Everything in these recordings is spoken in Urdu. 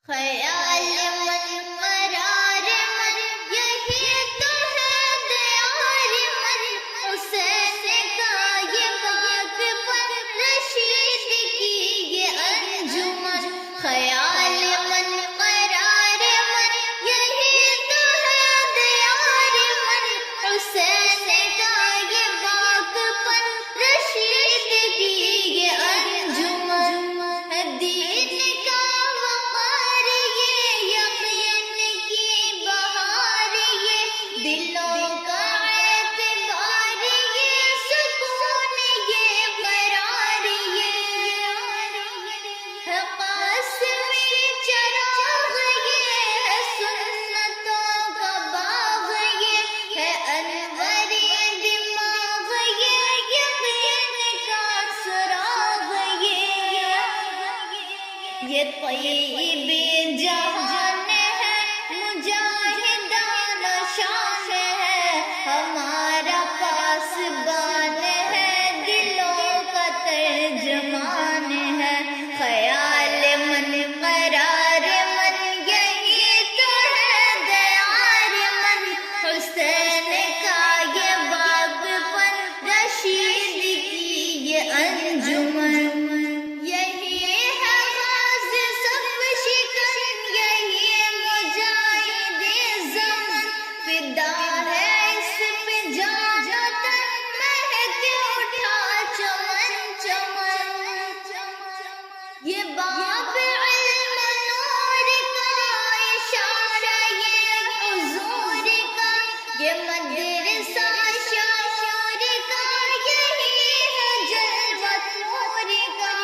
خیال من قرار من یہی تو ہے دیار من، حسین کا یہ پاک پر رشید کی یہ انجمن، خیال من قرار من یہی تو ہے دیار من، حسین کا یہ پاک پر رشید کی یہ انجمن، دین کا وقار یہ یقین کی بہار یہ دلوں کا اعتبار یہ سکون یہ قرار یہ ہے قاسمی چراغ یہ ہے سنتوں کا باغ یہ ہے انوری دماغ یہ یقین کا سراغ یہ طیب جہان ہے مجاہدان شان ہے ہمارا پاسبان ہے دلوں کا ترجمان ہے، خیال من قرار من یہی تو ہے دیار من، حسین کا یہ باب پر رشید کی یہ انجمن، یہی ہے غازی سب شکن یہی مجاہد زمن، فدا ہے اس پہ جان و تن مہک اٹھا چمن چمن، یہ باب علم نور کا اشارہ یہ حضور کا، یہ مدرسہ شعور کا یہی ہے جلوہ نور کا،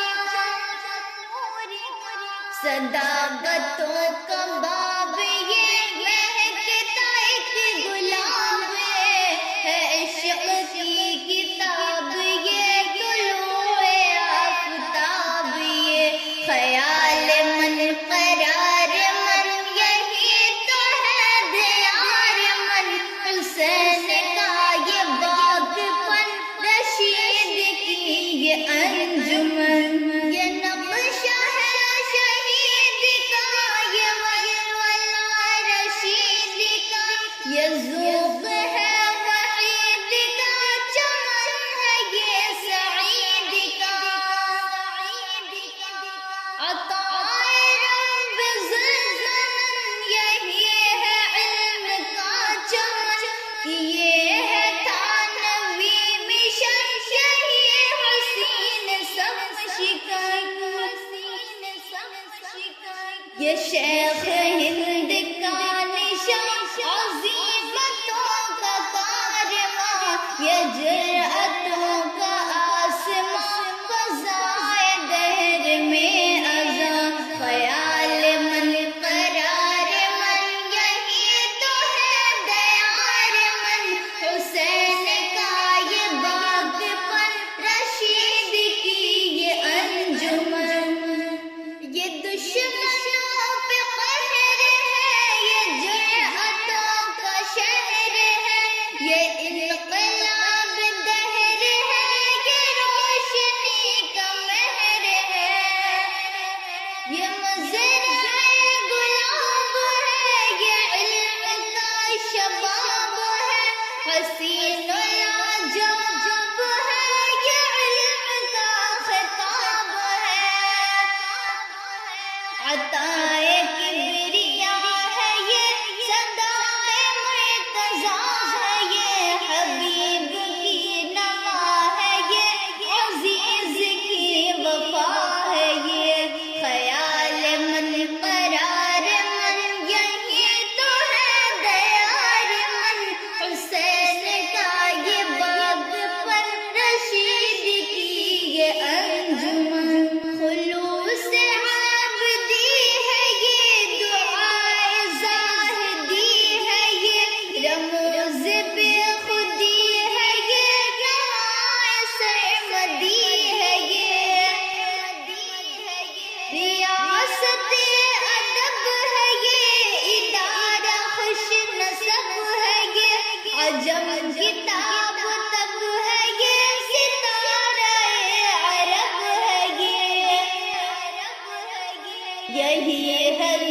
صداقتوں کا باب یہ مہکتا ایک گلاب ہے عشق کی کتاب یہ طلوع آفتاب یہ، خیال من قرار من یہی تو ہے دیار من، حسین کا یہ باغ پر رشید کی یہ انجمن، یہ نقشہ ہے شہید کا یہ ولولہ رشید کا، یہ ذوق ہے وحید کا چمن ہے یہ سعید کا، عطائے رب ذوالزمن یہی ہے علم کا چمن، یہ ہے تھانوی مشن یہی حسین سب شکن، یہ شیخ ہند کا نشان عظیمتوں کا کارواں، یہ جرأتوں کا آسمان فضائے دہر میں اذاں، خیال من قرار من یہی تو ہے دیار من، حسین کا یہ باغ پر رشید کی یہ انجمن، یہ دشمنوں پہ قہر ہے یہ جرأتوں کا شہر ہے، یہ انقلاب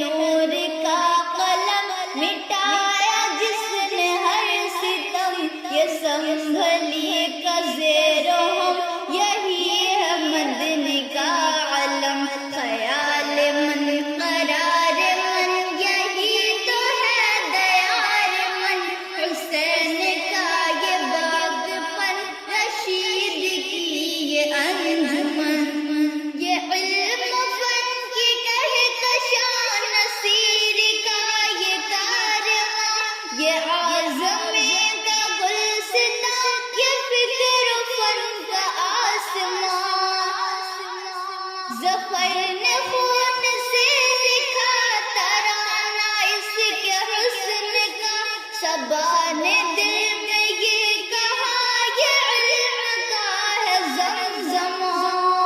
نور کا قلم، مٹایا جس نے ہر ستم، یہ سنبھلی کا زیر و ہم، یہی ہے مدنی کا علم، خیال من قرار من، یہی تو ہے دیار من، حسین کا یہ باغ پن، رشید کی یہ انجمن، یہ علم فن کی کہکشاں، نصیر کا یہ کارواں، یہ عازمی کا گلستاں، یہ فکر و فن کا آسمان، ظفر نے خون سے لکھا ترانہ اس کے حسن کا، صبا نے دل میں یہ کہا یہ علم کا ہے زمزمان،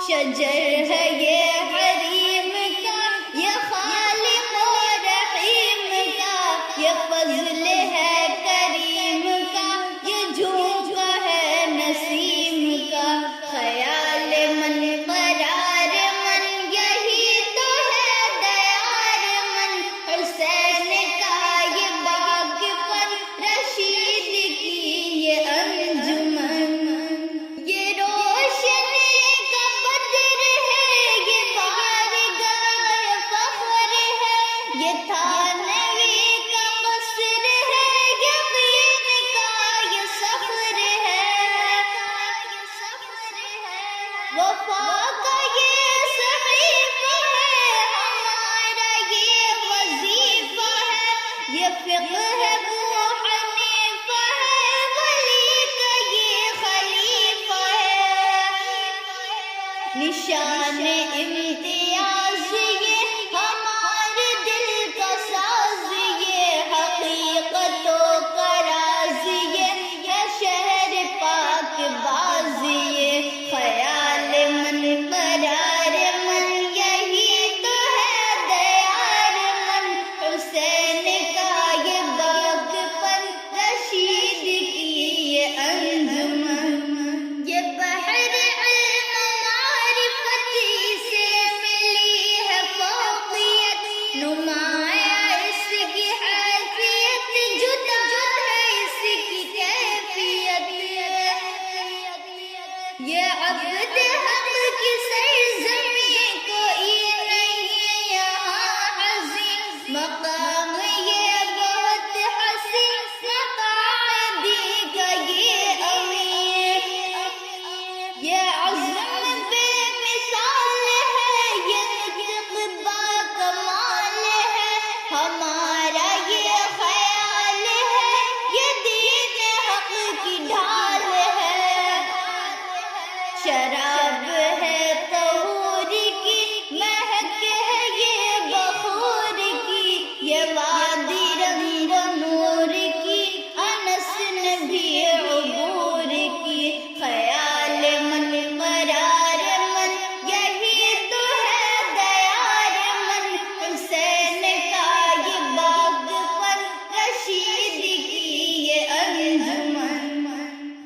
شجر ہے یہ حریم کا، یہ خالق و رحیم کا، یہ فضل ہے کریم کا، یہ جھومکا ہے نسیم کا، خیال من قرار من، یہی تو ہے دیار من، حسین کا یہ باغ پن، رشید کی یہ انجمن، یہ روشنی کا بدر ہے، یہ بارگاہ فخر ہے، یہ تھانوی کا قصر ہے، یقین کا یہ سفر ہے، وفا کا یہ صحیفہ ہے، ہمارا یہ وظیفہ ہے، یہ فقہ ہے وہ حنیفہ ہے، ولی کا یہ خلیفہ ہے، نشان امتیاز یہ ہمارے دل کا ساز، یہ حقیقت و کراز، یہ ہے شہر پاک باز، یہ خیال من قرار من، یہی تو ہے دیار من، حسین کا یہ باغ پن، رشید کی یہ انجمن، یہ بحر علم معرفتی سے ملی ہے فوقیت، نمایاں اس کی حیثیت، جدا ہے اس کی کیفیت، یہ عبد حق کی سرزمین کوئی نہیں یہاں عظیم، مقام یہ بہت حسین، مقاعدی کا یہ امیر، یہ عزم بے مثال ہے، یہ نطق با کمال ہے، ہمارا یہ خیال ہے، یہ دین حق کی ڈھال ہے، شراب ہے طہور کی، مہک ہے یہ بخور کی، یہ وادی رنگ و نور